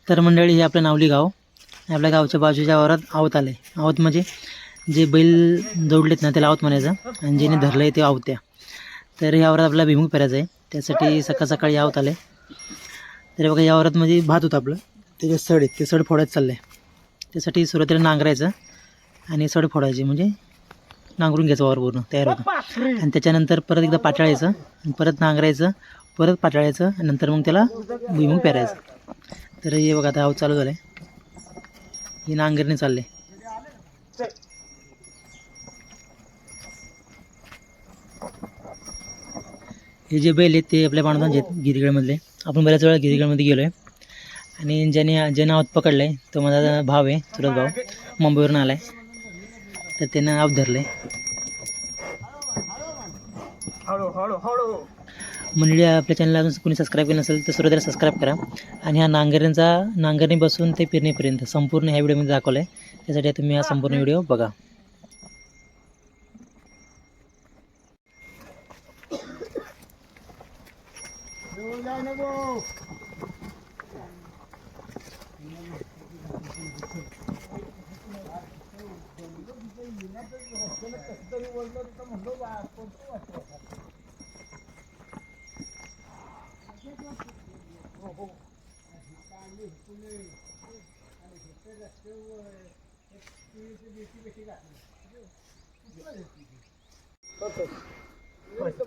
तर मंडळी हे आपलं नावली गाव. आपल्या गावच्या बाजूच्या वावरात आवत आले. आवत म्हणजे जे बैल जोडलेत ना त्याला आवत म्हणायचं, आणि जेने धरलं आहे ते आवत्या. तर या वावरात आपल्याला भुईमुग पेरायचं आहे. त्यासाठी सकाळ सकाळी आवत आले. तर बघा या वावरात म्हणजे भात होतं आपलं, त्याचे सड आहेत, ते सड फोडायचं चाललं आहे. त्यासाठी सुरुवातीला नांगरायचं आणि सड फोडायची, म्हणजे नांगरून घ्यायचं वावर पूर्ण तयार होतं. आणि त्याच्यानंतर परत एकदा पाटाळायचं आणि परत नांगरायचं, परत पाटाळायचं आणि नंतर मग त्याला भुईमुग पेरायचं. तर हे बघा आता आवत चालू झालं आहे. ही नांगरणी चालले. हे जे बैल आहेत ते आपल्या बांधवांचे आहेत गिरीगडमधले. आपण बऱ्याच वेळा गिरीगडमध्ये गेलो आहे. आणि ज्याने आवत पकडलं आहे तो माझा भाव आहे, चुलत भाव, मुंबईवरून आला आहे. तर त्यानं आवत धरलं आहे. मंडळी आपल्या चॅनलला अजून कोणी सबस्क्राईब केलं नसेल तर सुरुवातीला सबस्क्राईब करा. आणि हा नांगरणी बसून ते पेरणीपर्यंत संपूर्ण ह्या व्हिडिओमध्ये दाखवलं आहे. त्यासाठी तुम्ही हा संपूर्ण व्हिडिओ बघा.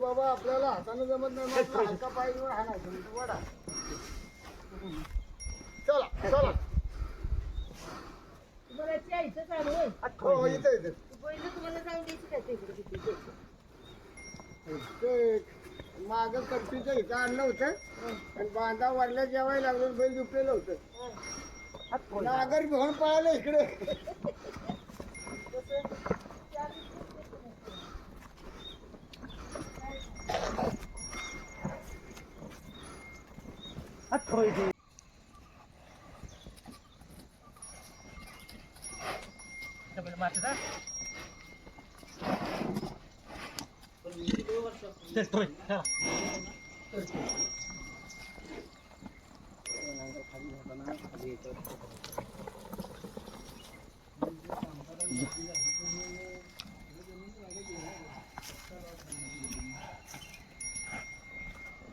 बाबा आपल्याला हाताने जमत नाही, हलका पायरीवर हाणायचं वडा. चला चला माग कट्टीचं इथं आणलं होतं आणि बांधा वाढल्या जेवायला लागलं, बैल दुखलेलं होतं. नागर घेऊन पळालं इकडे.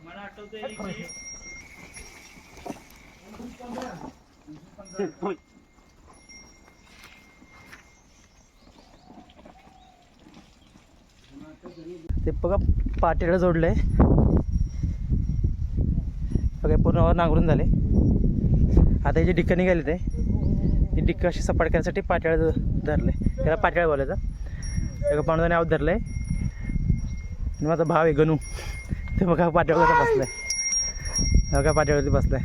मला आठवतंय ते बघा पाटीला जोडलंय. बघा पूर्ण नांगरून झाले. आता हे जे डिक्क निघाले ते डिक्क अशी सपाट करण्यासाठी पाट्याळा धरले. त्याला पाट्याळा बोलायचं. एका पांडवाने आवाज धरलाय आणि माझा भाव आहे गणू, ते बघा पाट्याळावरती बसलाय. बघा पाट्यावरती बसलाय.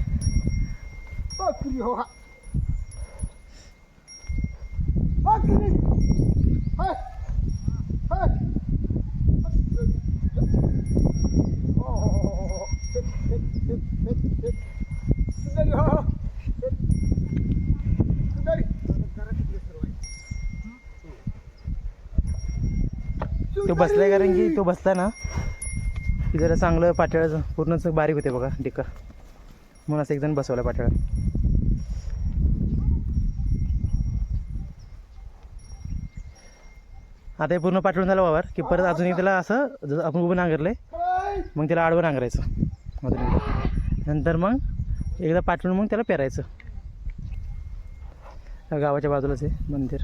तो बसलाय कारण की तो बसला ना की जरा चांगलं पाट्याळाचं पूर्णच बारीक होते बघा डिक्का, म्हणून असं एकदम बसवलं पाट्याळा. आता हे पूर्ण पाठवून झालं वावर की परत अजून त्याला असं जसं आपण उभं नांगरलंय मग त्याला आडवं नांगरायचं अजून एकदा. नंतर मग एकदा पाठवून मग त्याला पेरायचं. गावाच्या बाजूलाच आहे मंदिर.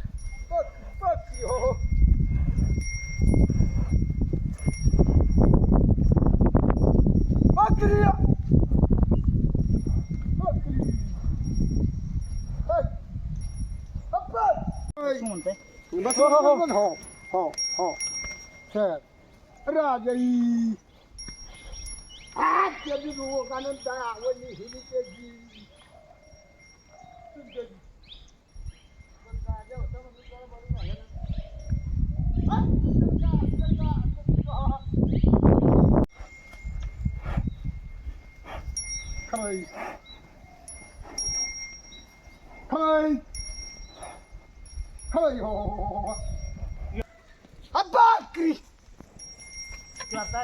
राजाई लोकानंतर आवडली ही त्याची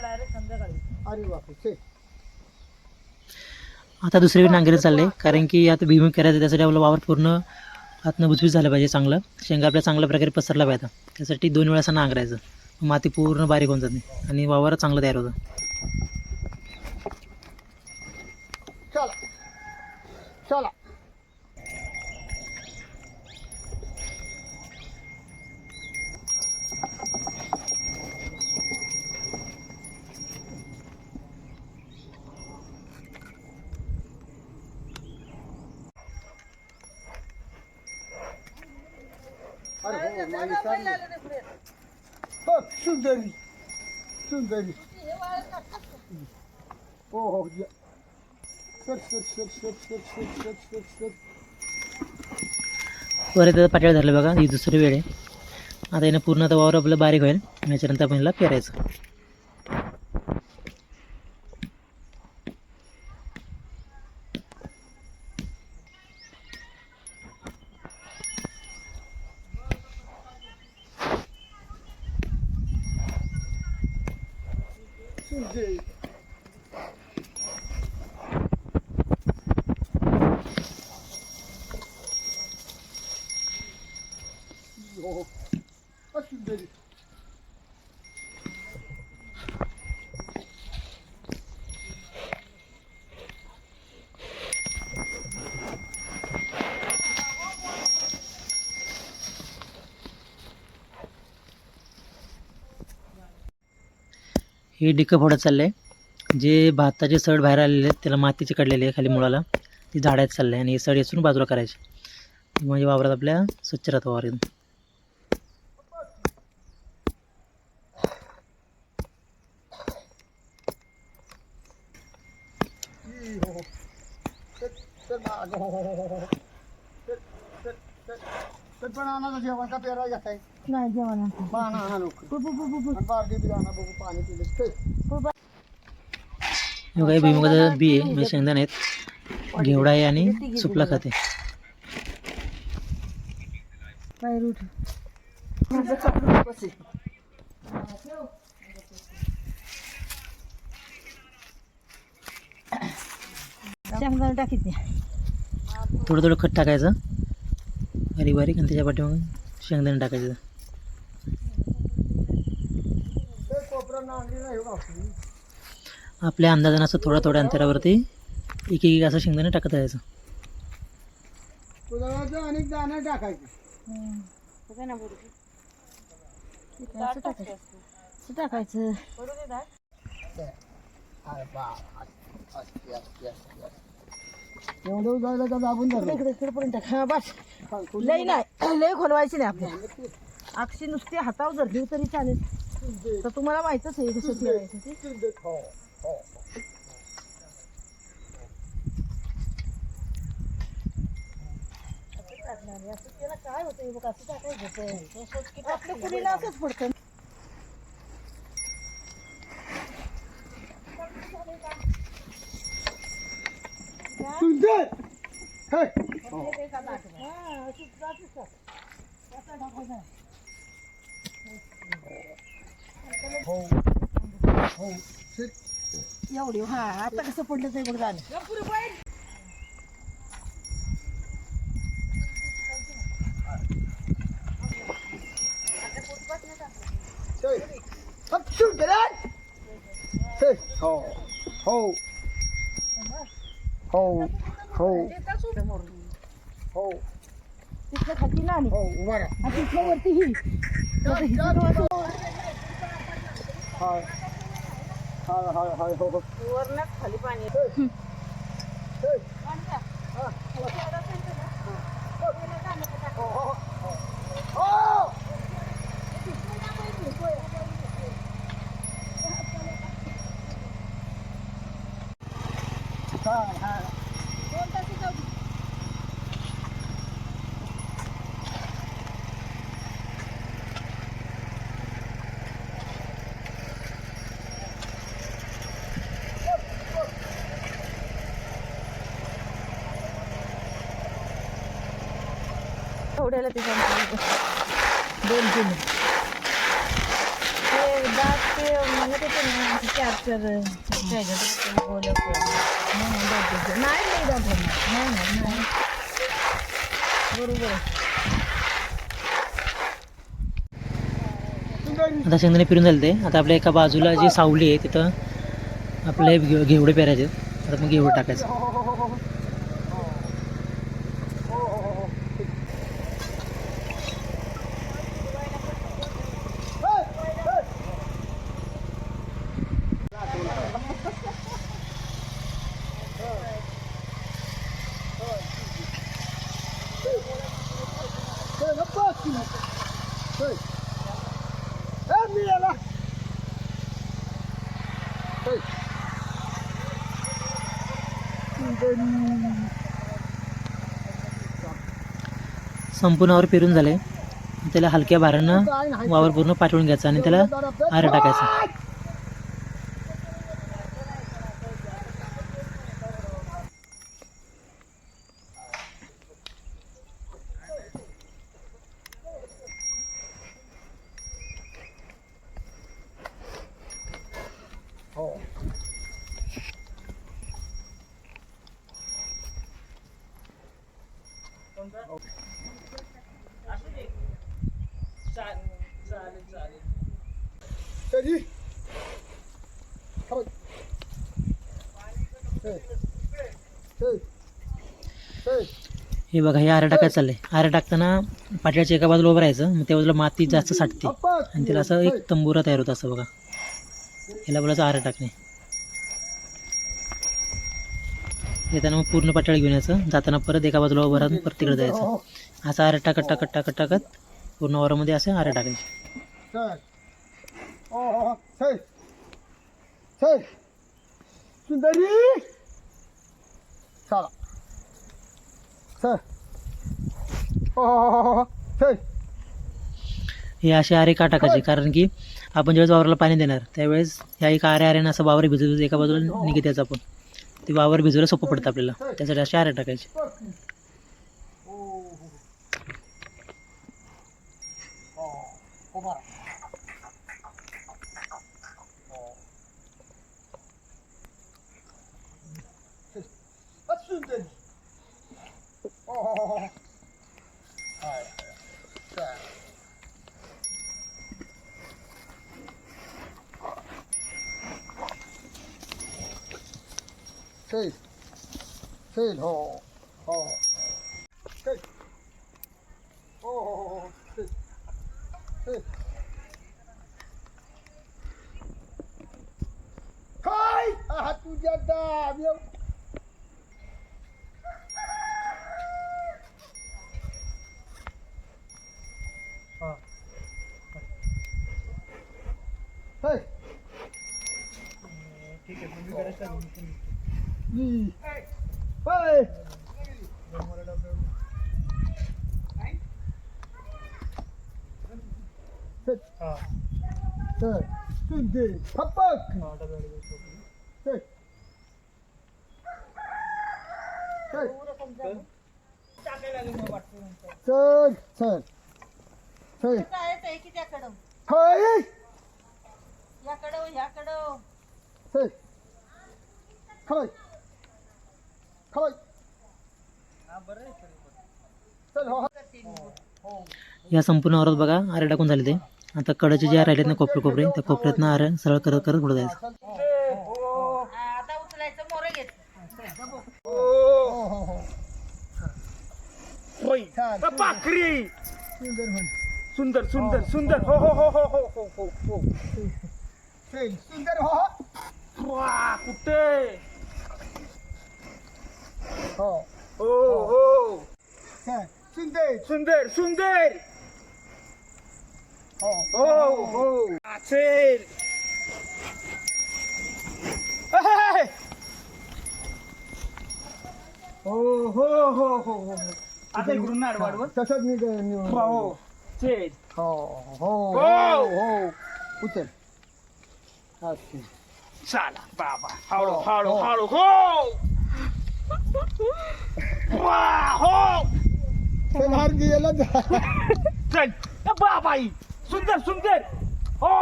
डायरेक्ट संध्याकाळी. अरे बापरे. आता दुसरी वेळ नांगरी चालले, कारण की आता भुईमुग करायचं त्यासाठी आपलं वावर पूर्ण हातनं भुसभुस झालं पाहिजे चांगलं. शेंगा आपल्या चांगल्या प्रकारे पसरला पाहिजे. त्यासाठी 2 वेळा असं नांगरायचं. माती पूर्ण बारीक होऊन जाते आणि वावर चांगलं तयार होतं. चला चला. अरे हो माझी हो सुंदरी सुंदरी. हो हो sir sir sir sir sir sir sir sir sir. परत आता पाट्याला धरलं बघा, ही दुसरी वेळ आहे. आता यानं पूर्ण आता वावर आपलं बारीक होईल. याच्यानंतर आपण याला पेरायचं. सुंदरी. हो सुंदरी. हे डिकं फोडत चाललं आहे. जे भाताचे सड बाहेर आलेले आहेत त्याला माती चिकटलेली आहे खाली मुळाला, ती झाडायचं चाललं आहे आणि हे सड येसून बाजूला करायचे. म्हणजे वावरात आपल्या स्वच्छ राहतं वावर एकदम. हो सर सर बाग. हो सर सर सर सर. पण आणा जेवण का पेरा घेत आहे. नाही जेवण बाणा आणा लोक आणि बारडी बी आणा बघू पाणी पिलं. हे काही भुईमुगाचं बी आहे, म्हणजे शेंगदाणे आहेत, घेवडा आहे आणि सुपला खाते. काय रूट शेंगदाणे टाकीत नाही. थोडं थोडं खत टाकायचं बारीक बारीक आणि त्याच्या पाठी मग शेंगदाणे टाकायचं. कोपरा नांगरी नाही हो आपली. आपल्या अंदाजानं असं थोड्या थोड्या अंतरावरती एक एक असं शेंगदाणे टाकत राहायचं. कुदळाचं अनेक दाणे टाकायचे. टाकायचं एवढं जायला का दाबून धरलं. इकडे इकडे पर्यंत टाक. हा बस. लई नाही, लई खोलवायची नाही आपल्या. अक्षी नुसती हातावर धरली तरी चालेल. तर तुम्हाला माहितच आहे कसं ठेवायचं ते. हो हो. त्याला काय होतं बघ, असं टाकायचं. आपल्या कुणीला असंच पडतं. सुंदर. हे. हो हो सर. एवढी हा आता कसं पडलं ते बघ झालं. सुंदर. हो हो हो हो हो तिथलं खाली नाणी हो. उभा राहा. आणि तिथल्या वरती ही. हाय हाय हाय हाय. हो हो. वरनच खाली पाणी एवढ्याला ते 2 किलो ते दात ते म्हणत होते ना कॅप्चर नाही बरोबर. आता शेंगदाणे फिरून झाले ते. आता आपल्या एका बाजूला जी सावली आहे तिथं आपले घेवडे पेरायचे. आता मग घेवडे टाकायचं. संपूर्ण वावर पेरून झाले. त्याला हलक्या भारानं वावर पूर्ण पाठवून घ्यायचं आणि त्याला आरं टाकायचं. हे बघा, हे आरं टाकायचं चाललंय. आरं टाकताना पाट्याच्या एका बाजूला उभं राहायचं. मग त्या बाजूला माती जास्त साठते आणि त्याला असं एक तंबुरा तयार होतं. असं बघा, याला बोलायचं आरं टाकणे. येताना मग पूर्ण पाट्याला घेऊन यायचं. जाताना परत एका बाजूला उभं राहून परत तिकडे जायचं. असं आरं टाकत टाकत टाकत टाकत पूर्ण वावरामध्ये असं आरं टाकायचं. सुंदरी चला हे असे आरे का टाकायचे? कारण की आपण ज्यावेळेस वावराला पाणी देणार त्यावेळेस ह्या एका आऱ्यानं असं वावर भिजवत एका बाजूला निघत यायचं. आपण ते वावर भिजवायला सोपं पडतं आपल्याला. त्यासाठी असे आरे टाकायचे. हो हो काय तुझ्या दाब चल चल चल की त्याकडं हाय याकडं ह्याकडं चल खाय खाय चल हो या संपूर्ण वावरात बघा आरे टाकून झाले ते. आता कडाचे जे राहिलेत ना कोपरे कोपरे, त्या कोपऱ्यातनं आरं सरळ करत करत पुढे जायचं. आता उचलायचं मोरे घेत पाखरी सुंदर सुंदर सुंदर हो हो हो हो हो हो हो हो सुंदर हो वा कुठे हो हो हो सुंदर सुंदर सुंदर हो हो हो असेल हो हो हो हो हो आता इकडून नाड वाढवत तसंच मी हो चेज हो हो हो हो उचल चला बाबा हळू हळू हळू हो वा हो चल हार गेला चल बाबाई सुंदर सुंदर हो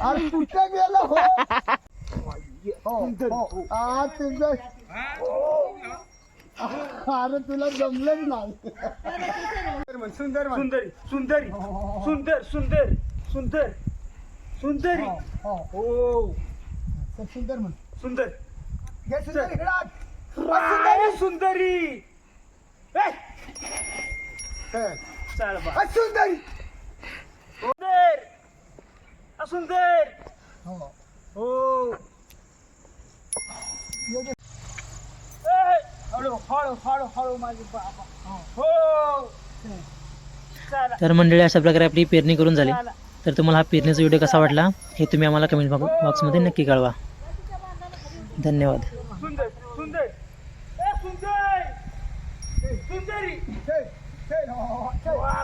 अरे कुठे गेला हो तुझं अरे तुला जमलंच नाही सुंदर सुंदरी सुंदरी सुंदर सुंदर सुंदर सुंदरी हो सुंदर म्हण सुंदर घे सुंदर इकडं आण. सुंदरी ए, चल बा सुंदरी सुंदर सुंदर हो हो ए, हळू हळू हळू हळू माझे बाबा हो चला तर मंडळी अशा प्रकारे आपली पेरणी करून झाली. तर तुम्हाला हा पेरणीचा व्हिडिओ कसा वाटला हे तुम्ही आम्हाला कमेंट बॉक्समध्ये नक्की कळवा. धन्यवाद. सुंदर सुंदर ए सुंदर सुंदरी चल, चल, हो, हो, चल. वा,